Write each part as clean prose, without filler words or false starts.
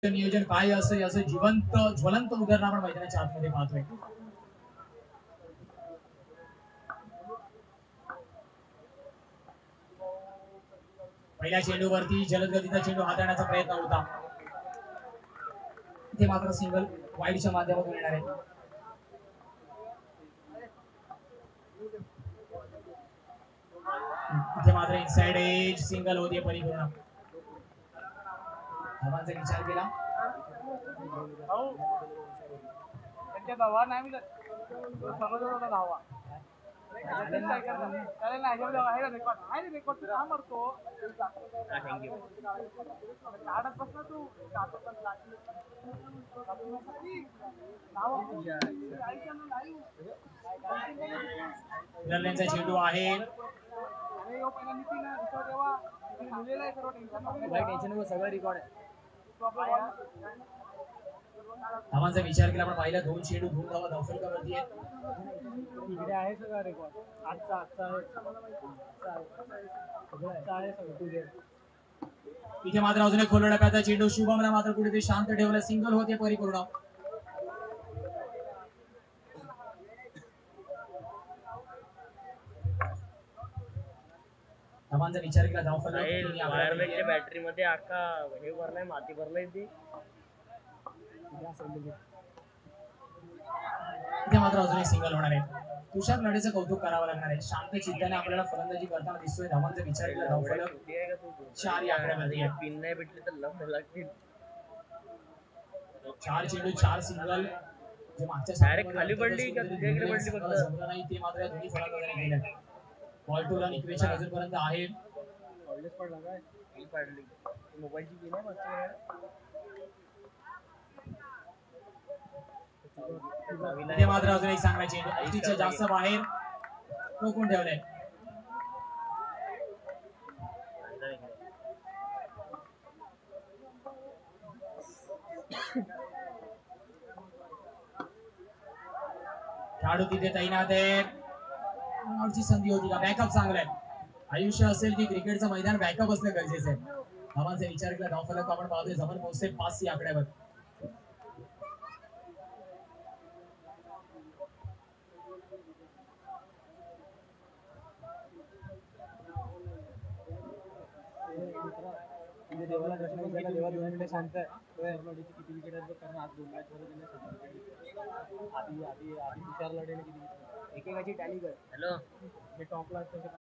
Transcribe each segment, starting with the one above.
नियोजन काय असं याचं जिवंत ज्वलंत उदाहरण आपण मैदानाच्या आतमध्ये पाहतोय. पहिल्या चेंडूवरती जलद गतीचा चेंडू हाताळण्याचा प्रयत्न होता, इथे मात्र सिंगल वाईडच्या माध्यमातून येणार आहे. इथे मात्र इनसाइड एज सिंगल होते परिपूर्ण. धावांचा विचार केला, धावा नाही मी समजत होता धावा चेंडू आहे. सगळं रेकॉर्ड आहे. धावांचा विचार केला, आपण पाहिला 2 चेंडू 2 धावा धावफलकावरती आहेत. इकडे आहे सगळं रेकॉर्ड. आजचा आहे सगळं. इथे मात्र अजून एक खोलला टप्प्याचा चेंडू शुभमला मात्र कुठेतरी शांत ठेवलं, सिंगल होते परिपूर्ण. धावांचा विचार केला, धावफलक वायरलेसच्या बॅटरी मध्ये आका हे भरलाय, माती भरलाय ती. इथे मात्र अजून एक सिंगल होणार आहे. तुषार लढेचं कौतुक करावं लागणार आहे. शांत चित्ताने आपल्याला फलंदाजी करताना दिसतोय. धावांचा विचार केला, धावफलक 4 या आकड्यामध्ये आहे. पिन नाही भेटली तर लफ लागतील. 4 चेंडू 4 सिंगल. जे मागच्या डायरेक्ट खाली पडली का तुझ्याकडे पडली फक्त? जमलं नाही ते मात्र दोन्ही फलंदाजांनी केलं. बॉल टू रन इक्वेशन अजूनपर्यंत आहे. ऑलवेज पडला काय पिन पडली, मोबाईलची पिन आहे मागच्या. इथे मात्र अजून एक चांगला चेंडू ऐटीच्या जास्त बाहेर टोकून ठेवलाय. खेळाडू तिथे तैनात आहे. ची संधी होती का? बॅकअप चांगला आहे. आयुष्य असेल की क्रिकेटचं मैदान बॅकअप असणं गरजेचं आहे. धावांचा विचार केला, धावफलक आपण पाहतोय जवळ पोहोचते 5 या आकड्यावर. देवाला प्रश्न विचारला, देवा 2 मिनिटं शांत आहे. किती विकेट आहेत कारण आज 2 मॅच मध्ये दिले. आधी तुषार लढेने किती विकेट, एकेकाची टॅली कर. हॅलो, जे टॉपला असतं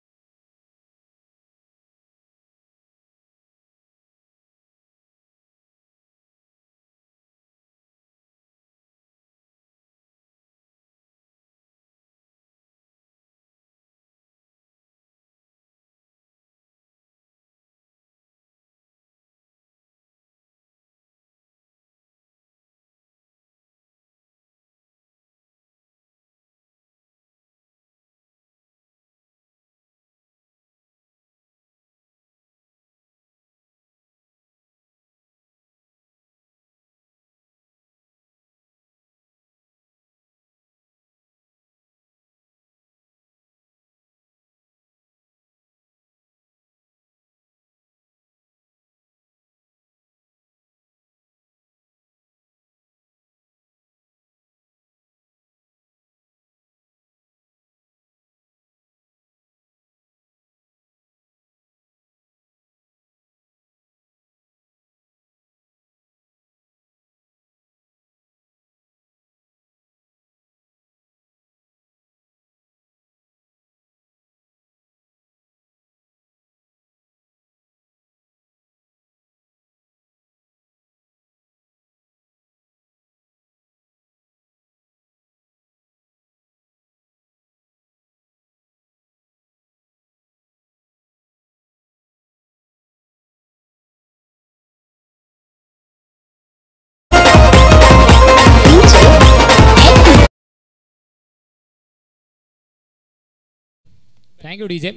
थँक्यू डीजे.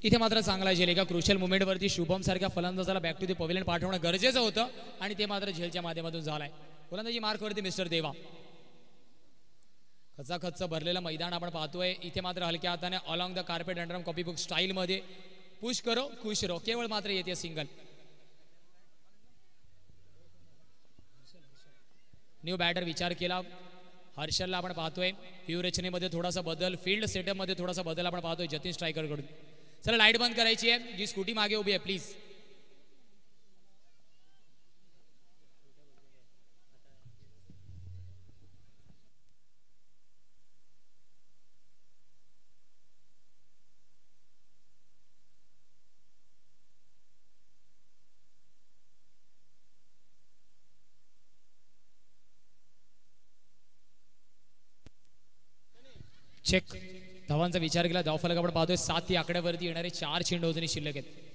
इथे मात्र चांगला झेल एका क्रुशियल मुवमेंटवरती शुभम सारख्या फलंदाजाला बॅक टू द पवेलियन पाठवणं गरजेचं होतं आणि ते मात्र झेलच्या माध्यमातून झालाय. फलंदाजी मार्कवरती मिस्टर देवा. खचाखच भरलेलं मैदान आपण पाहतोय. इथे मात्र हलक्या हाताने along the carpet underarm copy book style मध्ये पुश करो खुश रहो, केवळ मात्र येते सिंगल. न्यू बॅटर विचार केला. हर्षलला आपण पाहतोय व्यूहरचनेमध्ये थोडासा बदल, फील्ड सेटअपमध्ये थोडासा बदल आपण पाहतोय जतीन स्ट्रायकरकडून. चला लाईट बंद करायची आहे. जी स्कूटी मागे उभी आहे प्लीज. चेक. धावांचा विचार केला. धावफलक आपण पाहतोय 7 या आकड्यावरती येणारे 4 चेंडू अजूनही शिल्लक आहेत.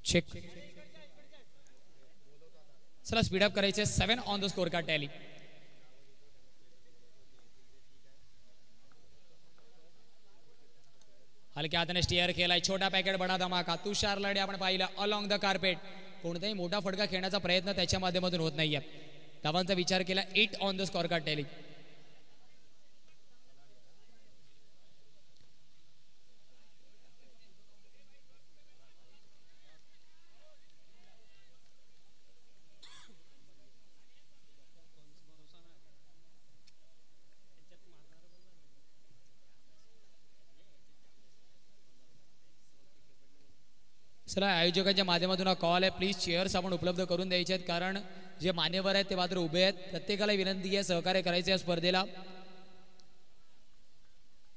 चेक. चला स्पीडअप करायचे. 7 on the score card tally. हलक्या हाताने स्टिअर केलाय. छोटा पॅकेट बडा धमाका. तुषार लढे आपण पाहिलं अलॉंग द कार्पेट. कोणताही मोठा फटका खेळण्याचा प्रयत्न त्याच्या माध्यमातून होत नाहीये. धावांचा विचार केला. 8 on the score card tally. चला आयोजकांच्या माध्यमातून हा कॉल आहे. प्लीज चेअर्स आपण उपलब्ध करून द्यायचे आहेत, कारण जे मान्यवर आहेत ते मात्र उभे आहेत. प्रत्येकाला विनंती आहे सहकार्य करायचे या स्पर्धेला.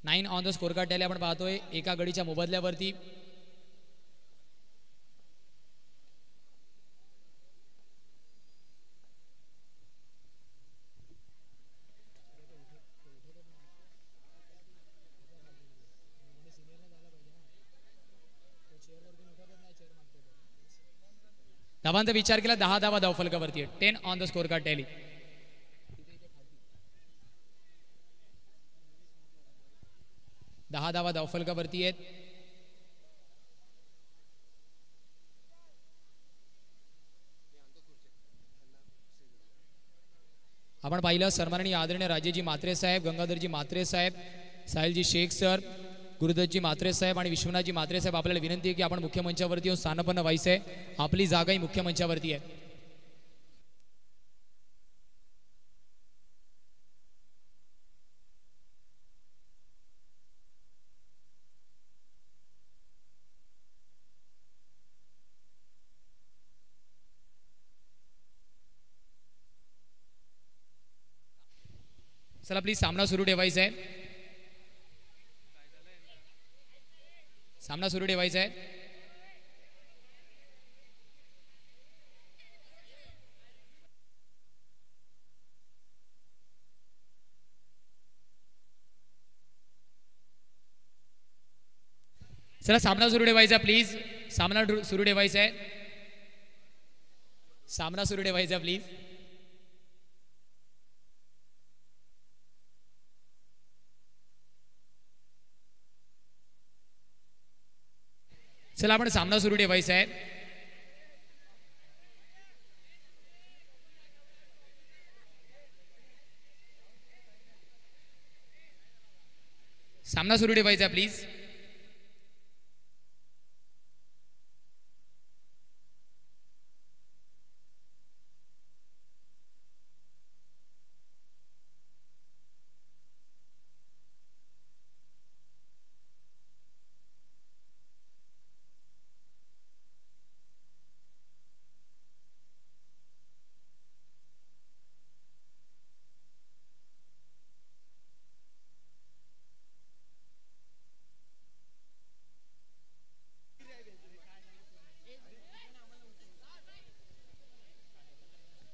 9 on the score card tally आपण पाहतोय एका गडीच्या मोबदल्यावरती. धावांचा विचार केला. 10 धावा धावफलकावरती आहे. 10 on the score card tally. दहा धावा धावफलकावरती आहेत. आपण पाहिलं सन्माननीय आदरणीय राजेजी म्हात्रे साहेब, गंगाधरजी म्हात्रे साहेब, साहिलजी शेख सर, गुरुदत्तजी म्हात्रे साहेब आणि विश्वनाथजी म्हात्रे साहेब, आपल्याला विनंती आहे की आपण मुख्य मंचावरती येऊन स्थानापन्न व्हायचं आहे. आपली जागाही मुख्य मंचावरती आहे. चला प्लीज सामना सुरू ठेवायचा आहे. सामना सुरू ठेवायचा आहे. चला सामना सुरू ठेवायचा प्लीज. सामना सुरू ठेवायचा आहे. सामना सुरू ठेवायचा प्लीज. चला आपण सामना सुरू ठेवायचा आहे. सामना सुरू ठेवायचा प्लीज.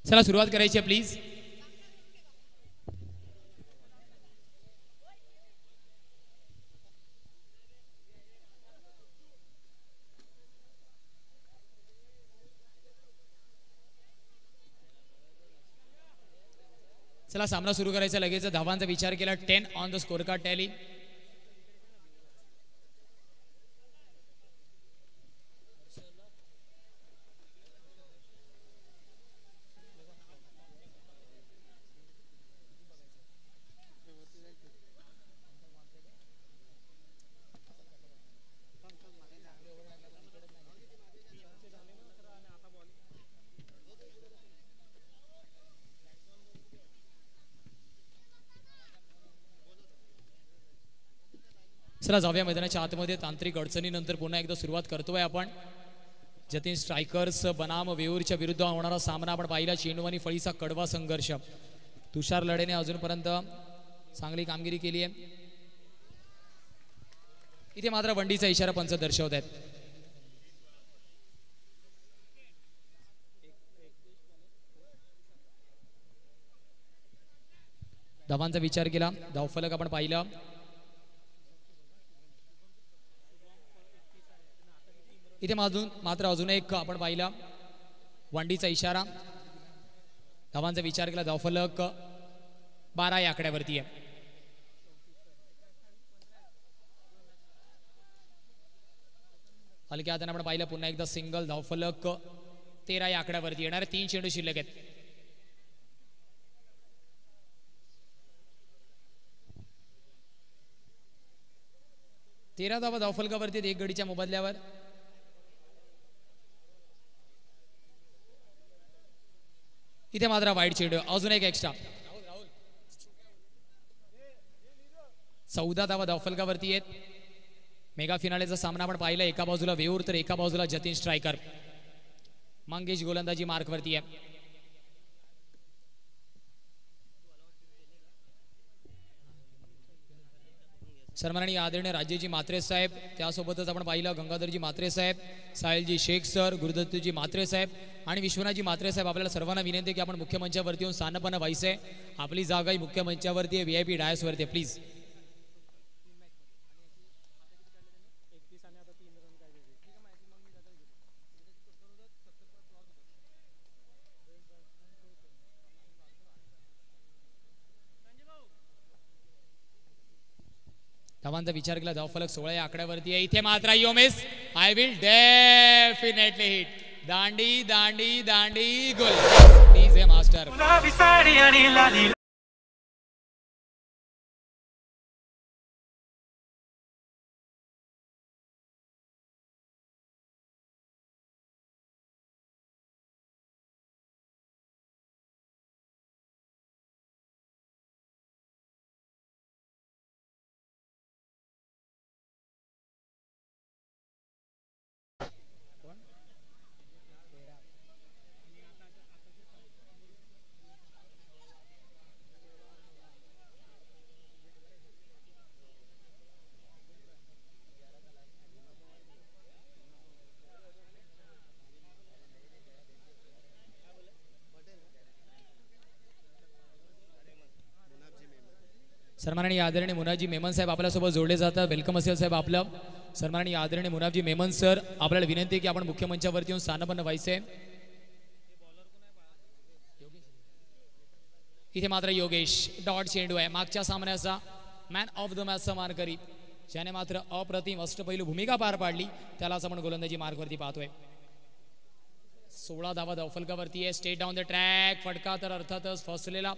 चला सुरुवात करायची आहे प्लीज. चला सामना सुरू करायचा लगेच धावांचा विचार केला 10 on the score card tally. चला जाऊया मैदानाच्या आतमध्ये. तांत्रिक अडचणीनंतर पुन्हा एकदा सुरुवात करतोय आपण. जतीन स्ट्रायकर्स बनाम वेऊरच्या विरुद्ध होणारा सामना आपण पाहिला. चेंडू आणि फळीचा कडवा संघर्ष. तुषार लढेने अजूनपर्यंत चांगली कामगिरी केली आहे. इथे मात्र वंडीचा इशारा पंच दर्शवत आहेत. धावांचा विचार केला. धावफलक आपण पाहिला. इथे मात्र अजून एक आपण पाहिला वंडीचा इशारा. धावांचा विचार केला. धावफलक 12 या आकड्यावरती आहे. हलक्या हाताने आपण पाहिलं पुन्हा एकदा सिंगल. धावफलक 13 या आकड्यावरती. येणारे 3 चेंडू शिल्लक आहेत. तेरा धावा धावफलकावरती आहेत 1 गडीच्या मोबदल्यावर. इथे मात्र वाईट चेंडू. अजून एक एक्स्ट्रा. 14 धावा धावफलकावरती आहेत. मेगा फिनालेचा सामना आपण पाहिला. एका बाजूला वेऊर तर एका बाजूला जतीन स्ट्रायकर. मंगेश गोलंदाजी मार्कवरती आहे. सन्माननीय आदरणीय राजेजी म्हात्रे साहेब, त्यासोबतच आपण पाहिलं गंगाधरजी म्हात्रे साहेब, साहिलजी शेख सर, गुरुदत्तजी म्हात्रे साहेब आणि विश्वनाथजी म्हात्रे साहेब. आपल्याला सर्वांना विनंती आहे की आपण मुख्य मंचावरती येऊन स्थानपन्न व्हायचंय. आपली जागा ही मुख्य मंचावरती आहे. VIP डायसवरती आहे. प्लीज धावांचा विचार केला. धावफलक 16 या आकड्यावरती आहे. इथे मात्र you miss. I will definitely hit. दांडी दांडी दांडी गोल. प्लीज हे मास्टर. सन्माननीय आदरणीय मुनाजी मेमन साहेब आपल्यासोबत जोडले जातात. वेलकम असेल साहेब आपलं. सन्माननीय आदरणीय मुनाजी मेमन सर, आपल्याला विनंती आहे की आपण मुख्य मंचावरती येऊन स्थानपन्न व्हायचे. इथे मात्र योगेश. डॉट चेंडू आहे. मागच्या सामन्याचा मॅन ऑफ द मॅचचा मानकरी, ज्याने मात्र अप्रतिम अष्टपैलू भूमिका पार पाडली, त्यालाच आपण गोलंदाजी मार्कवरती पाहतोय. 16 धावा धावफलकावरती आहे. State down the track. फटका तर अर्थातच फसलेला.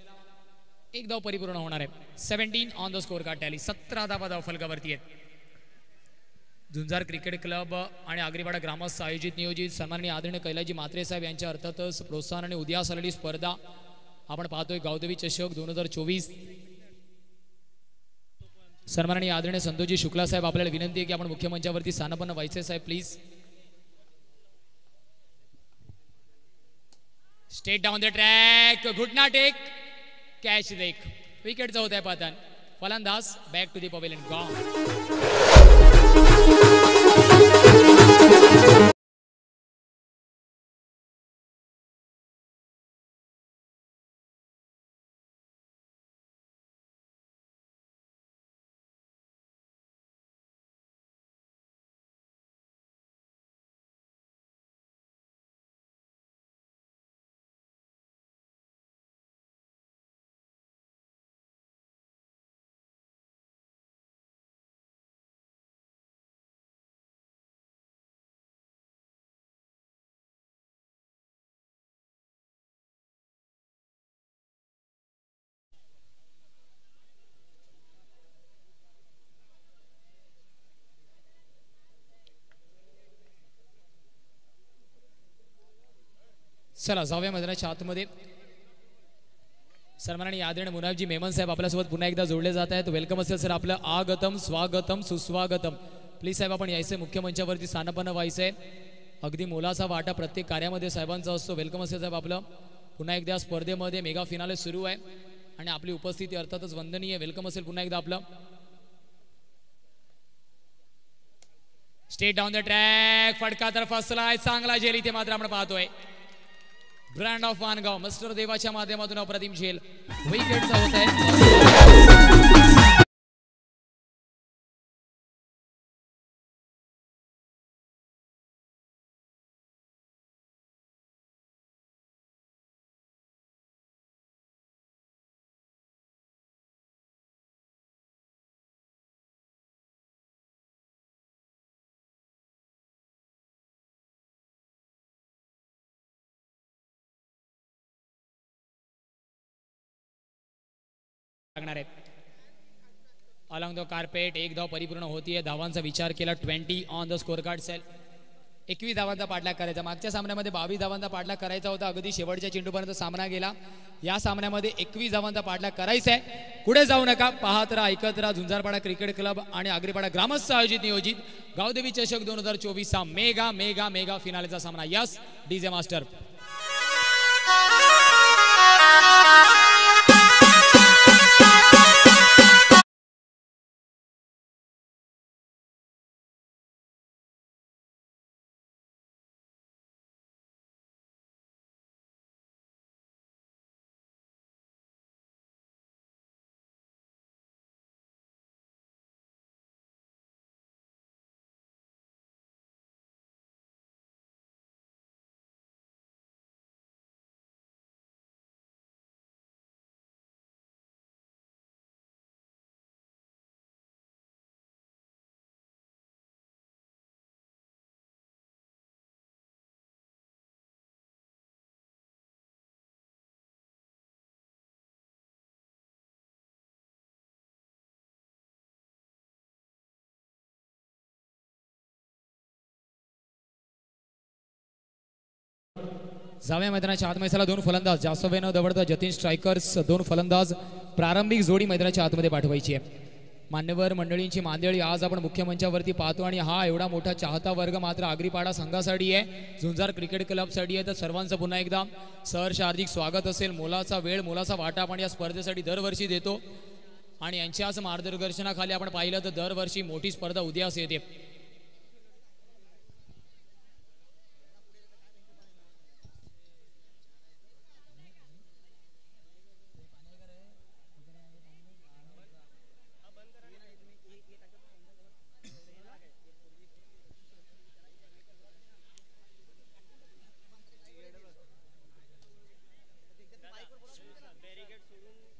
1 धाव परिपूर्ण होणार आहे. 17 on the score card tally. 17 धावा धावफलकावरती आहेत. झुंजार क्रिकेट क्लब आणि आगरीवाडा ग्रामस्थ आयोजित नियोजित सन्माननीय आदरणीय कैलाजी म्हात्रे साहेब यांच्या अर्थातच प्रोत्साहन आणि उदयास आलेली स्पर्धा आपण पाहतोय. गावदेवी चषक 2024. सन्माननीय आदरणीय संतोषजी शुक्ला साहेब, आपल्याला विनंती आहे की आपण मुख्य मंचावरती स्थानपन्न व्हायचे साहेब please. Straight down the track. घुटना टेक. कॅच देख. विकेटचा होत आहे पतन. फलंदाज back to the pavilion. Gone. चला जाऊया मैदानाच्या आतमध्ये. सन्माननीय आदरणीय मुनाफजी मेमन साहेब आपल्यासोबत पुन्हा एकदा जोडले जात आहेत. वेलकम असेल सर आपलं. आगतम स्वागतम सुस्वागतम. प्लीज साहेब आपण यायचंय मुख्य मंचावरती स्थानपन्न व्हायचंय. अगदी मोलाचा वाटा प्रत्येक कार्यामध्ये साहेबांचा असतो. वेलकम असेल साहेब आपलं. पुन्हा एकदा स्पर्धेमध्ये मेगा फिनाले सुरू आहे आणि आपली उपस्थिती अर्थातच वंदनीय. वेलकम असेल पुन्हा एकदा आपलं. State down the track. फटका तर फसलाय. चांगला झेल इथे मात्र आपण पाहतोय. ब्रँड ऑफ वानगाव मिस्टर देवाच्या माध्यमातून अप्रतिम झेल विकेटचा होत आहे. Along the carpet. एक धाव परिपूर्ण होतीये. धावांचा विचार केला. 20 ऑन द स्कोर कार्ड सेल. 21 धावांचा पाठलाग करायचा. मागच्या सामन्यामध्ये 22 धावांचा पाठलाग करायचा होता. अगदी शेवटच्या चेंडूपर्यंत सामना गेला. या सामन्यामध्ये 21 धावांचा पाठलाग करायचा आहे. पुढे जाऊ नका. पाहत राहा, ऐकत राहा. झुंजारपाडा क्रिकेट क्लब आणि आग्रेपाडा ग्रामस्थ आयोजित नियोजित गावदेवी चषक 2024 चा मेगा मेगा मेगा फिनालेचा सामना. Yes DJ master. जाव्या मैदानाच्या आत मैदानाला 2 फलंदाज जासवेन दवडता जतीन स्ट्रायकर्स 2 फलंदाज प्रारंभिक जोडी मैदानाच्या आतमध्ये पाठवायची आहे. मान्यवर मंडळींची मांदेळी आज आपण मुख्य मंचावरती पाहतो आणि हा एवढा मोठा चाहता वर्ग मात्र आग्रीपाडा संघासाठी आहे, झुंजार क्रिकेट क्लबसाठी आहे. तर सर्वांचं पुन्हा एकदा सहर्ष हार्दिक स्वागत असेल. मोलाचा वेळ मोलाचा वाटा आपण या स्पर्धेसाठी दरवर्षी देतो आणि यांच्याच मार्गदर्शनाखाली आपण पाहिलं तर दरवर्षी मोठी स्पर्धा उदयास येते.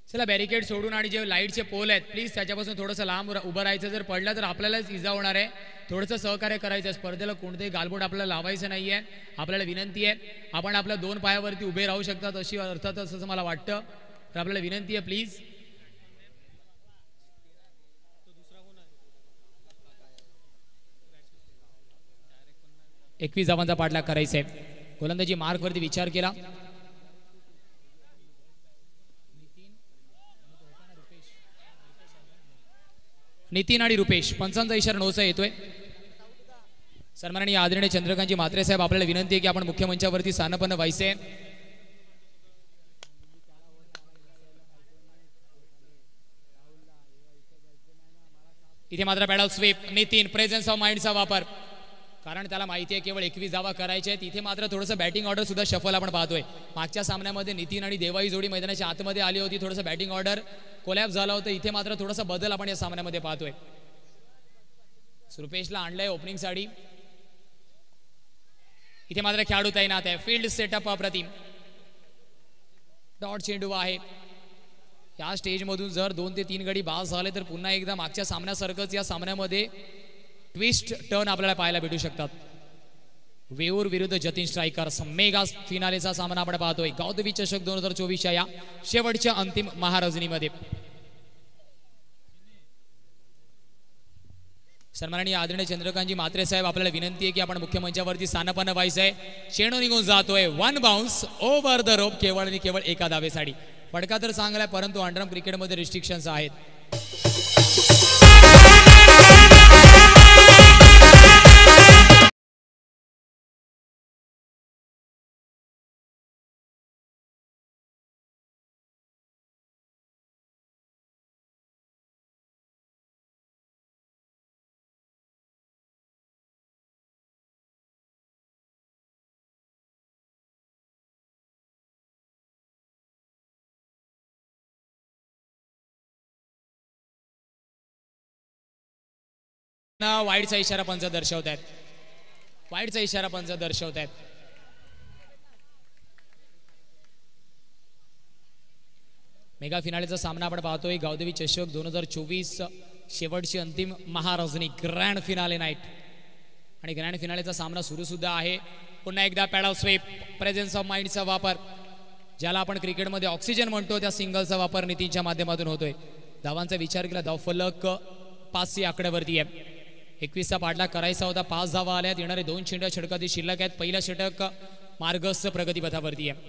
चला बॅरिकेड सोडून आणि जे लाईटचे पोल आहेत प्लीज त्याच्यापासून थोडंसं लांब उभं राहायचं. जर पडलं तर आपल्यालाच इजा होणार आहे. थोडंसं सहकार्य करायचं. स्पर्धेला कोणतेही गालबोट आपल्याला लावायचं नाही आहे. आपल्याला विनंती आहे आपण आपल्या 2 पायावरती उभे राहू शकतात अशी अर्थातच असं मला वाटतं. तर आपल्याला विनंती आहे प्लीज. एकवीस धावांचा पाठलाग करायचा आहे. गोलंदाजी मार्कवरती विचार केला. नितीन आणि रुपेश पंचांचा इशारा नोसा येतोय. सन्माननीय आदरणीय चंद्रकांतजी म्हात्रे साहेब आपल्याला विनंती आहे की आपण मुख्य मंचावरती स्थानपन्न व्हायचे. इथे मात्र bat sweep. Nitin presence of माइंडचा वापर कारण त्याला माहिती आहे केवळ 21 धावा करायच्या आहेत. इथे मात्र थोडंसं बॅटिंग ऑर्डर सुद्धा शफल आपण पाहतोय. मागच्या सामन्यामध्ये नितीन आणि देवाई जोडी मैदानाच्या आतमध्ये आली होती. थोडंसं बॅटिंग ऑर्डर कोलॅप्स झाला होता. इथे मात्र थोडासा बदल आपण या सामन्यामध्ये पाहतोय. रुपेशला आणलंय ओपनिंग साठी. इथे मात्र खेळाडू तैनात आहे. फील्ड सेटअप अप्रतिम. डॉट चेंडू आहे. या स्टेजमधून जर 2 ते 3 गडी बाद झाले तर पुन्हा एकदा मागच्या सामन्यासारखंच या सामन्यामध्ये ट्विस्ट टर्न आपल्याला पाहायला भेटू शकतात. वेऊर विरुद्ध जतीन स्ट्रायकर्स मेगा फिनालेचा सामना आपण पाहतोय गावदेवी चषक 2024 या शेवटच्या अंतिम महारजनीमध्ये. सन्माननीय आदरणीय चंद्रकांतजी म्हात्रे साहेब आपल्याला विनंती आहे की आपण मुख्य मंचावरती स्थानपन्न व्हायचं आहे. चेंडू निघून जातोय, one bounce over the rope, केवळ आणि केवळ एका धावेसाठी. फटका तर चांगला आहे परंतु अंडरआर्म क्रिकेटमध्ये रिस्ट्रिक्शन्स आहेत. वाईडचा इशारा पंच दर्शवत आहेत. वाईडचा इशारा पंच दर्शवत आहेत. मेगा फिनालेचा सामना आपण पाहतोय. गावदेवी चषक 2024 शेवटची अंतिम महारजनी ग्रँड फिनाले नाईट आणि ग्रँड फिनालेचा सामना सुरू सुद्धा आहे. पुन्हा एकदा पॅडल स्वीप, प्रेझेन्स ऑफ माइंडचा वापर, ज्याला आपण क्रिकेटमध्ये ऑक्सिजन म्हणतो, त्या सिंगलचा वापर नितीनच्या माध्यमातून होतोय. धावांचा विचार केला धाव फलक 5 आकड्यावरती आहे. 21चा पाठला करायचा होता, 5 धावा आल्यात. येणारे 2 चेंडू षटकातील शिल्लक आहेत. पहिला षटक मार्गस्थ प्रगतीपथावरती आहे.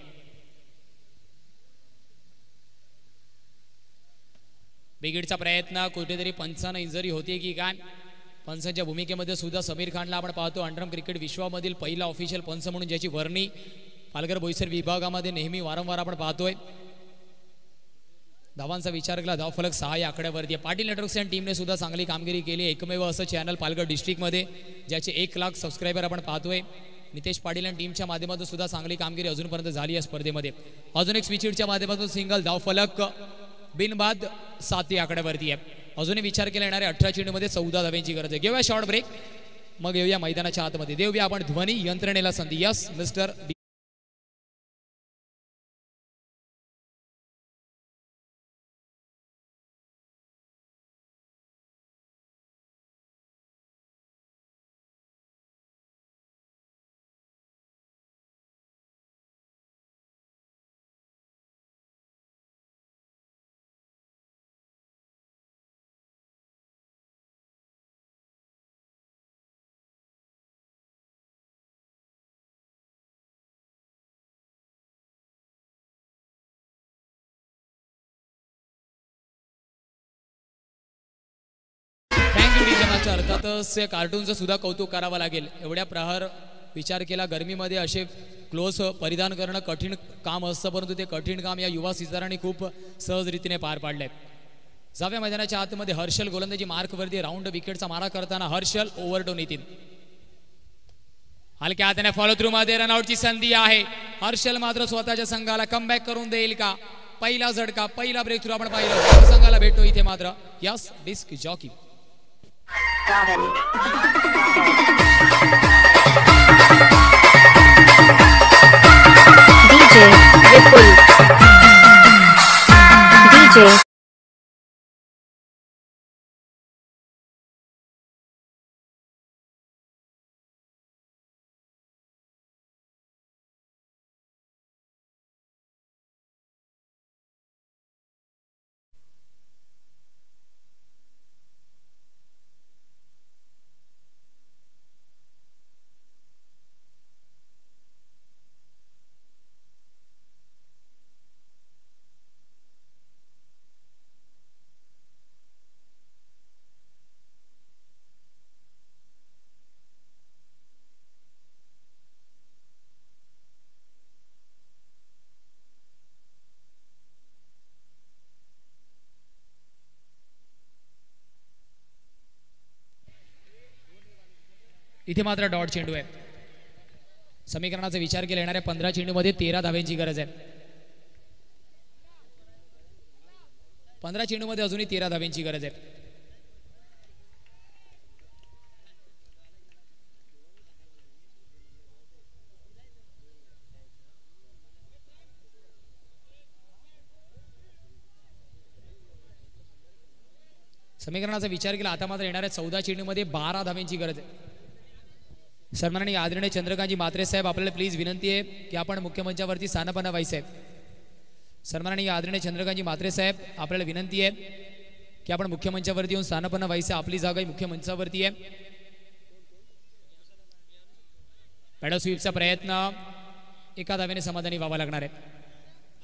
बिगिडचा प्रयत्न, कुठेतरी पंचांना इंजरी होती की काय. पंचांच्या भूमिकेमध्ये सुद्धा समीर खानला आपण पाहतो. अंडरआर्म क्रिकेट विश्वामधील पहिला ऑफिशियल पंच म्हणून ज्याची वर्णी पालघर बोईसर विभागामध्ये नेहमी वारंवार आपण पाहतोय. धावांचा विचार केला धाव फलक 6 आकड्यावरती आहे. पाटील नेटवर्क्स अँड टीमने सुद्धा चांगली कामगिरी केली. एकमेव असं चॅनल पालघर डिस्ट्रिक्टमध्ये ज्याचे 1 लाख सबस्क्रायबर आपण पाहतोय. नितेश पाटील आणि टीमच्या माध्यमातून सुद्धा चांगली कामगिरी अजूनपर्यंत झाली या स्पर्धेमध्ये. अजून एक स्विचिडच्या माध्यमातून सिंगल, धाव फलक बिनबाद 7 आकड्यावरती आहे. अजूनही विचार केला येणाऱ्या 18 चेंडूमध्ये 14 धाव्यांची गरज आहे. घेऊया शॉर्ट ब्रेक, मग येऊया मैदानाच्या आतमध्ये. देऊया आपण ध्वनी यंत्रणेला संधी. Yes mister. अर्थातच कार्टूनचं सुद्धा कौतुक करावं लागेल. एवढ्या प्रहार विचार केला, गरमीमध्ये असे क्लोज परिधान करणं कठीण काम असतं, परंतु ते कठीण काम या युवा सितारांनी खूप सहजरीतीने पार पाडलंय. जाव्या मैदानाच्या आतमध्ये हर्षल गोलंदाजी मार्कवरती राऊंड विकेटचा मारा करताना हर्षल ओव्हर टू नितीन. हलक्या हाताने फॉलो थ्रू मध्ये रनआउटची संधी आहे. हर्षल मात्र स्वतःच्या संघाला कमबॅक करून देईल का? पहिला झटका, पहिला ब्रेक थ्रू आपण पाहिलं. संघाला भेटतो इथे मात्र yes disc jockey. DJ Vipul DJ इथे मात्र डॉट चेंडू आहे. समीकरणाचा विचार केला येणाऱ्या 15 चेंडूमध्ये 13 धाव्यांची गरज आहे. 15 चेंडूमध्ये अजूनही 13 धाव्यांची गरज आहे. समीकरणाचा विचार केला आता मात्र येणाऱ्या 14 चेंडूमध्ये 12 धाव्यांची गरज आहे. सन्माननीय आदरणीय चंद्रकांतजी म्हात्रे साहेब आपल्याला प्लीज विनंती आहे की आपण मुख्यमंचावरती स्थानपन्न व्हायचं आहे. सन्माननीय आदरणीय चंद्रकांतजी म्हात्रे साहेब आपल्याला विनंती आहे की आपण मुख्य मंचावरती येऊन स्थानापन्न व्हायचं. आपली जागा ही मुख्य मंचावरती आहे. पॅडल स्वीपचा प्रयत्न एका धावेने समाधानी व्हावा लागणार आहे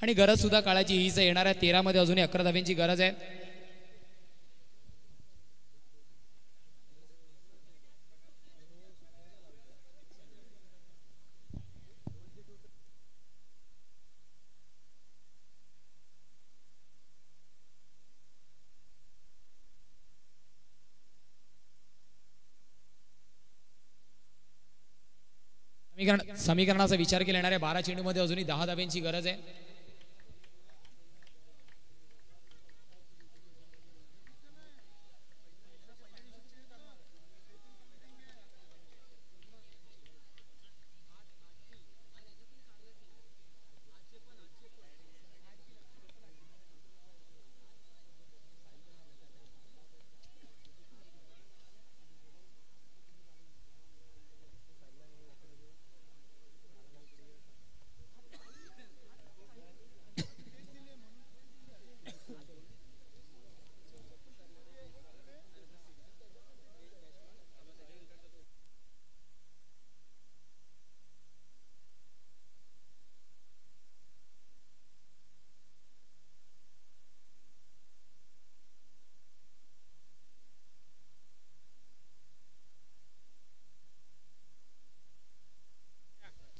आणि गरज सुद्धा काळाची हीच येणार आहे. 13 मध्ये अजूनही 11 धाव्यांची गरज आहे. समीकरणाचा विचार केला येणाऱ्या 12 चेंडूमध्ये अजूनही 10 धाव्यांची गरज आहे.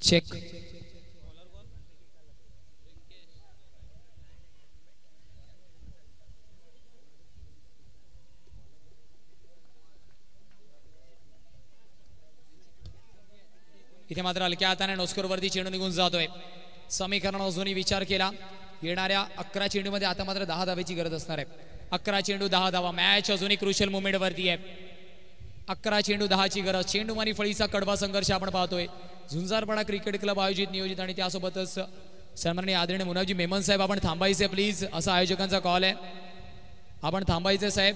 चेक. इथे मात्र हलक्या हाताने नोस्कोर वरती चेंडू निघून जातोय. समीकरण अजूनही विचार केला. येणाऱ्या 11 चेंडूमध्ये आता मात्र 10 धावेची गरज असणार आहे. 11 चेंडू 10 धावा. मॅच अजूनही क्रुशियल मुवमेंट वरती आहे. 11 चेंडू 10 ची गरज. चेंडूमानी फळीचा कडवा संघर्ष आपण पाहतोय. झुंजारपणा क्रिकेट क्लब आयोजित नियोजित आणि त्यासोबतच सन्माननीय आदरणीय मुनाजी मेमन साहेब आपण थांबायचे प्लीज असा आयोजकांचा कॉल आहे. आपण थांबायचे साहेब.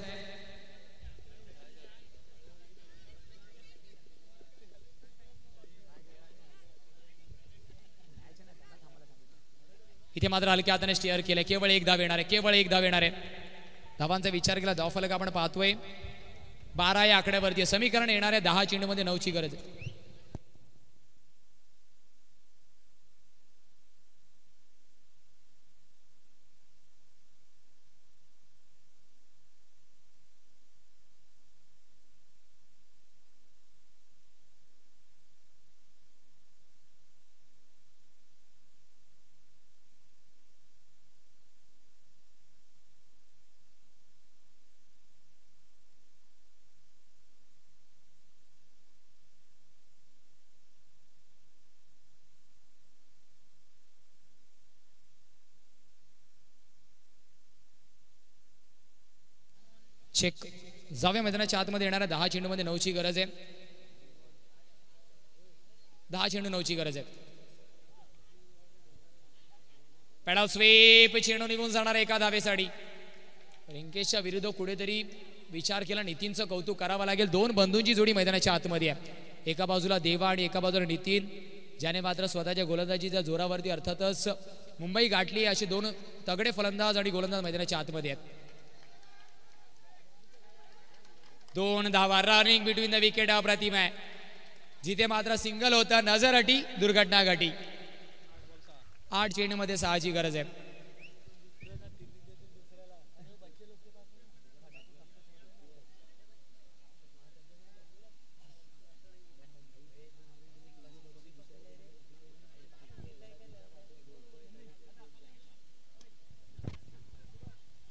इथे मात्र हलक्या हाताने स्टेअर केले. केवळ एक धाव येणार आहे. केवळ एक धाव येणार आहे. धावांचा विचार केला. धावफलक आपण पाहतोय 12 या आकड्यावरती. समीकरण येणाऱ्या 10 चेंडूमध्ये 9 ची गरज आहे. चेक. जाव्या मैदानाच्या आतमध्ये येणाऱ्या 10 चेंडूमध्ये 9 ची गरज आहे. 10 चेंडू 9 ची गरज आहे. Paddle sweep. चेंडू निघून जाणार एका धावेसाठी. रिंकेशच्या विरुद्ध कुठेतरी विचार केला. नितीनचं कौतुक करावं लागेल. 2 बंधूंची जोडी मैदानाच्या आतमध्ये आहे. एका बाजूला देवा आणि एका बाजूला नितीन, ज्याने मात्र स्वतःच्या गोलंदाजीच्या जोरावरती अर्थातच मुंबई गाठली. असे 2 तगडे फलंदाज आणि गोलंदाज मैदानाच्या आतमध्ये आहेत. 2 धावा. Running between the wicket. अप्रतिम आहे. जिथे मात्र सिंगल होता. नजर अटी दुर्घटना घटी. 8 चेंडूमध्ये 6 ची गरज आहे.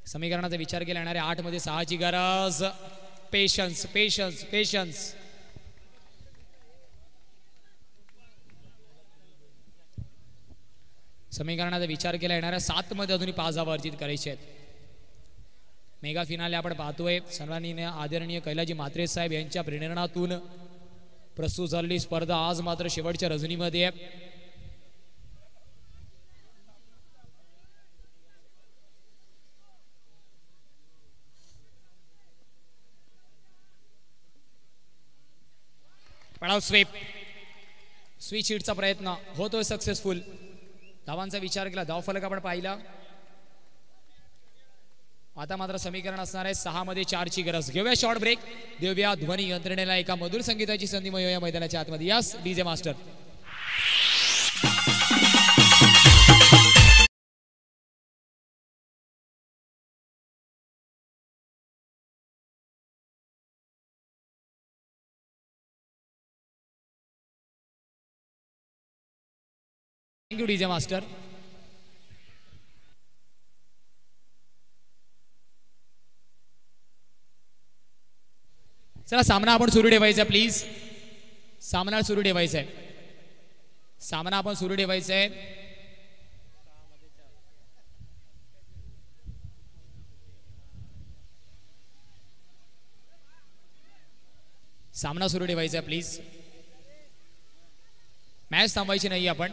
समीकरणाचा विचार केला येणाऱ्या 8 मध्ये 6 ची गरज. Patience patience patience. समीकरणाचा विचार केला येणाऱ्या 7 मध्ये अजूनही 5 धावा अर्जित करायचे आहेत. मेगा फिनाले आपण पाहतोय. सन्माननीय आदरणीय कैलाजी म्हात्रे साहेब यांच्या प्रेरणातून प्रस्तुत झालेली स्पर्धा आज मात्र शेवटच्या रजनीमध्ये आहे. पडाव स्वीप. स्विच हिटचा प्रयत्न होतोय सक्सेसफुल. धावांचा विचार केला. धावफलक आपण पाहिला. आता मात्र समीकरण असणार आहे 6 मध्ये 4 ची गरज. घेऊया शॉर्ट ब्रेक, देऊया ध्वनी यंत्रणेला एका मधुर संगीताची संधी मिळूया मैदानाच्या आतमध्ये. Yes DJ master. Thank you DJ master. चला सामना आपण सुरू ठेवायचा प्लीज. सामना सुरू ठेवायचा आहे. सामना आपण सुरू ठेवायचा आहे. सामना सुरू ठेवायचा आहे प्लीज. मॅच थांबवायची नाही आपण.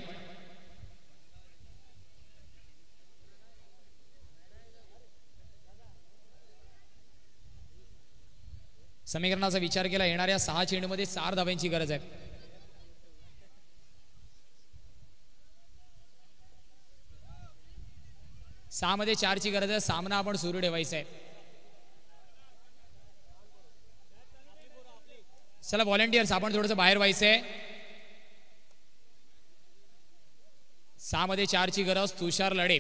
समीकरणाचा विचार केला येणाऱ्या 6 चेंडूमध्ये 4 धाव्यांची गरज आहे. सहा मध्ये 4 ची गरज आहे. सामना आपण सुरू ठेवायचा आहे. चला व्हॉलेंटियर्स आपण थोडंसं बाहेर व्हायचंय. 6 मध्ये 4 ची गरज. तुषार लढे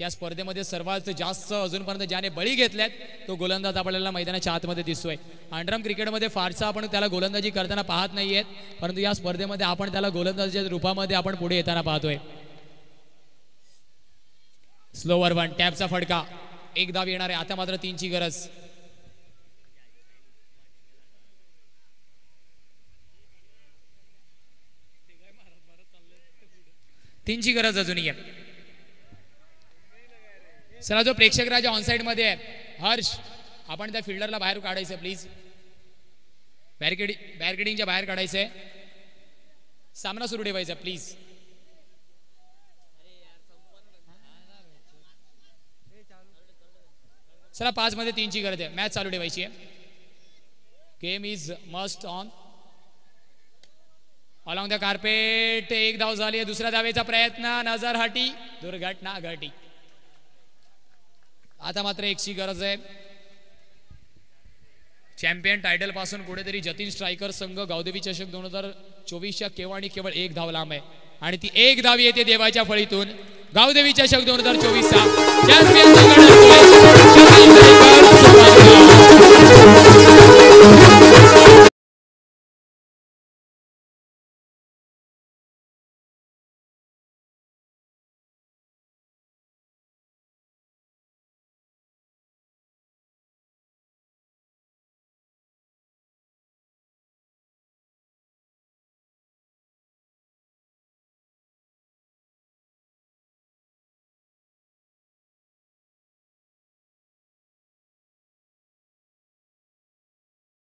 या स्पर्धेमध्ये सर्वात जास्त अजूनपर्यंत ज्याने बळी घेतल्यात तो गोलंदाज आपल्याला मैदानाच्या आतमध्ये दिसतोय. अंडरम क्रिकेटमध्ये फारसा आपण त्याला गोलंदाजी करताना पाहत नाहीयेत, परंतु या स्पर्धेमध्ये आपण त्याला गोलंदाजीच्या रूपामध्ये आपण पुढे येताना पाहतोय. स्लोवर वन टॅपचा फटका. 1 धाव येणार आहे. आता मात्र 3 ची गरज. तीनची गरज अजूनही आहे. चला जो प्रेक्षक राजा ऑनसाइड मध्ये आहे हर्ष, आपण त्या फिल्डरला बाहेर काढायचं प्लीज. बॅरिकेडिंगच्या बाहेर काढायचंय. सामना सुरू ठेवायचा प्लीज. चला 5 मध्ये 3 ची गरज आहे. मॅच चालू ठेवायची आहे. Game is must on. Along the carpet 1 धाव झाली आहे. दुसऱ्या धावेचा प्रयत्न. नजर हटी. दुर्घटना घटी. आता मात्र 1 ची गरज आहे. चॅम्पियन टायटल पासून कुठेतरी जतीन स्ट्रायकर संघ गावदेवी चषक 2024च्या केवळ आणि केवळ 1 धाव लांब आहे आणि ती 1 धाव येते देवाच्या फळीतून. गावदेवी चषक 2024चा चॅम्पियन